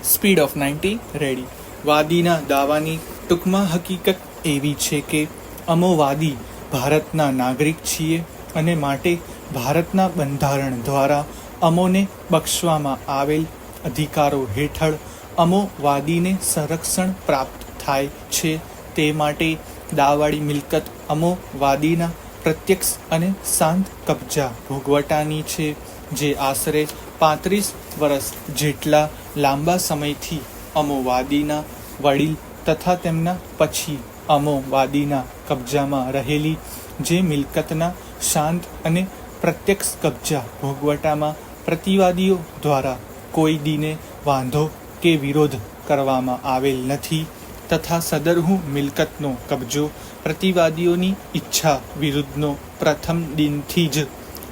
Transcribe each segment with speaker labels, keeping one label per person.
Speaker 1: Speed of 90 ready. વાદીના દાવાની ટૂંકમાં હકીકત એવી છે કે અમો વાદી ભારતના નાગરિક છીએ અને માટે ભારતના બંધારણ દ્વારા અમોને બક્ષવામાં આવેલ અધિકારો હેઠળ અમો વાદીને સંરક્ષણ પ્રાપ્ત થાય છે. તે માટે દાવાળી મિલકત અમો વાદીના પ્રત્યક્ષ અને શાંત કબજા ભોગવટાની છે, જે આશરે 35 વર્ષ જેટલા લાંબા સમયથી અમો વાદીના વડીલ તથા તેમના પછી અમો વાદીના કબજામાં રહેલી જે મિલકતના શાંત અને પ્રત્યક્ષ કબજા ભોગવટામાં પ્રતિવાદીઓ દ્વારા કોઈ દીને વાંધો કે વિરોધ કરવામાં આવેલ નથી તથા સદરહુ મિલકતનો કબજો પ્રતિવાદીઓની ઈચ્છા વિરુદ્ધનો પ્રથમ દિનથી જ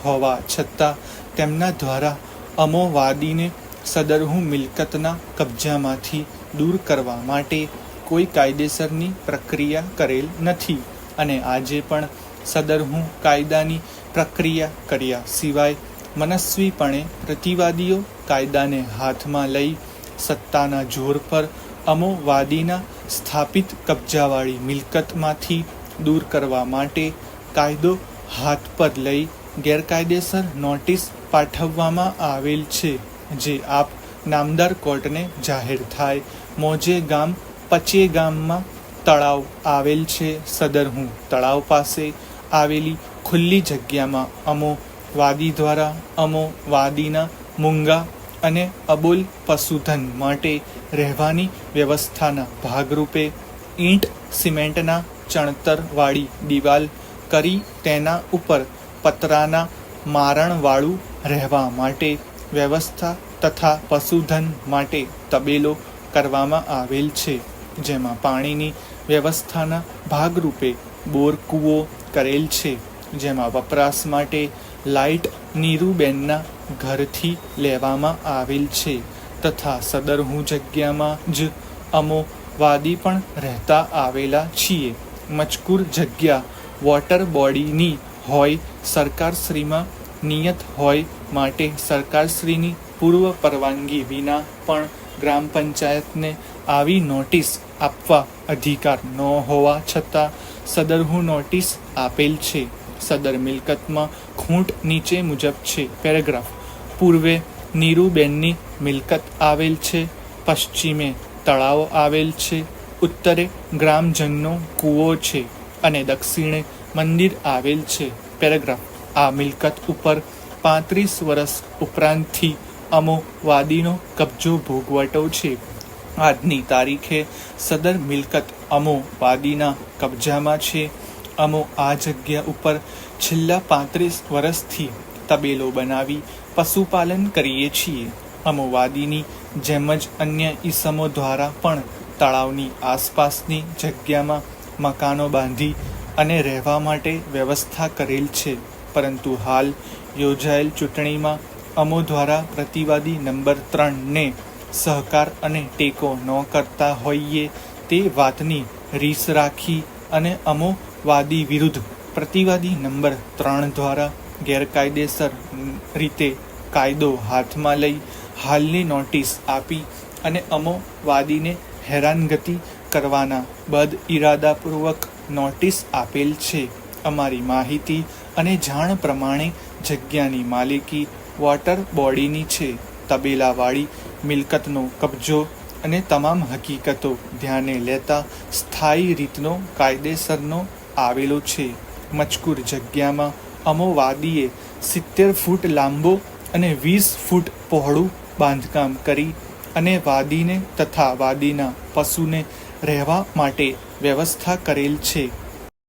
Speaker 1: હોવા છતાં તેમના દ્વારા અમો વાદીને સદરહુ મિલકતના કબજામાંથી દૂર કરવા માટે કોઈ કાયદેસરની પ્રક્રિયા કરેલ નથી અને આજે પણ સદરહુ કાયદાની પ્રક્રિયા કર્યા સિવાય મનસ્વીપણે પ્રતિવાદીઓ કાયદાને હાથમાં લઈ સત્તાના જોર પર અમો વાદીના સ્થાપિત કબજાવાળી મિલકતમાંથી દૂર કરવા માટે કાયદો હાથ પર લઈ ગેરકાયદેસર નોટિસ પાઠવવામાં આવેલ છે, જે આપ નામદાર કોર્ટને જાહેર થાય. મોજે ગામ પચે ગામમાં તળાવ આવેલ છે. સદરહુ તળાવ પાસે આવેલી ખુલ્લી જગ્યામાં અમો વાદી દ્વારા અમો વાદીના મૂંગા અને અબોલ પશુધન માટે રહેવાની વ્યવસ્થાના ભાગરૂપે ઈંટ સિમેન્ટના ચણતરવાળી દિવાલ કરી તેના ઉપર પતરાના મારણવાળું રહેવા માટે વ્યવસ્થા તથા પશુધન માટે તબેલો કરવામાં આવેલ છે, જેમાં પાણીની વ્યવસ્થાના ભાગરૂપે બોર કૂવો કરેલ છે, જેમાં વપરાશ માટે લાઇટ નીરુબેનના ઘરથી લેવામાં આવેલ છે તથા સદરહુ જગ્યામાં જ અમો વાદી પણ રહેતા આવેલા છીએ. મજકૂર જગ્યા વોટર બોડીની હોય સરકારશ્રીમાં નિયત હોય માટે સરકારશ્રીની પૂર્વ પરવાનગી વિના પણ ગ્રામ પંચાયતને આવી નોટિસ આપવા અધિકાર ન હોવા છતાં સદરહુ નોટિસ આપેલ છે. સદર મિલકતમાં ખૂંટ નીચે મુજબ છે. પેરેગ્રાફ. પૂર્વે નીરુબેનની મિલકત આવેલ છે, પશ્ચિમે તળાવ આવેલ છે, ઉત્તરે ગ્રામજનનો કૂવો છે અને દક્ષિણે મંદિર આવેલ છે. પેરેગ્રાફ. આ મિલકત ઉપર 35 વર્ષ ઉપરાંતથી અમો વાદીનો કબજો ભોગવટો છે. આજની તારીખે સદર મિલકત અમો વાદીના કબજામાં છે. અમો આ જગ્યા ઉપર છેલ્લા 35 વર્ષથી તબેલો બનાવી પશુપાલન કરીએ છીએ. અમો વાદીની જેમ જ અન્ય ઈસમો દ્વારા પણ તળાવની આસપાસની જગ્યામાં મકાનો બાંધી અને રહેવા માટે વ્યવસ્થા કરેલ છે, પરંતુ હાલ યોજાયેલ ચૂંટણીમાં અમો દ્વારા પ્રતિવાદી નંબર 3ને સહકાર અને ટેકો ન કરતા હોઈએ તે વાતની રીસ રાખી અને અમો વાદી વિરુદ્ધ પ્રતિવાદી નંબર 3 દ્વારા ગેરકાયદેસર રીતે કાયદો હાથમાં લઈ હાલની નોટિસ આપી અને અમો વાદીને હેરાનગતિ કરવાના બદ ઇરાદાપૂર્વક નોટિસ આપેલ છે. અમારી માહિતી અને જાણ પ્રમાણે જગ્યાની માલિકી વોટર બોડીની છે. તબેલાવાળી મિલકતનો કબજો અને તમામ હકીકતો ધ્યાને લેતા સ્થાયી રીતનો કાયદેસરનો આવેલો છે. મજકૂર જગ્યામાં અમો વાદીએ 70 ફૂટ લાંબો અને 20 ફૂટ પહોળું બાંધકામ કરી અને વાદીને તથા વાદીના પશુને રહેવા માટે વ્યવસ્થા કરેલ છે.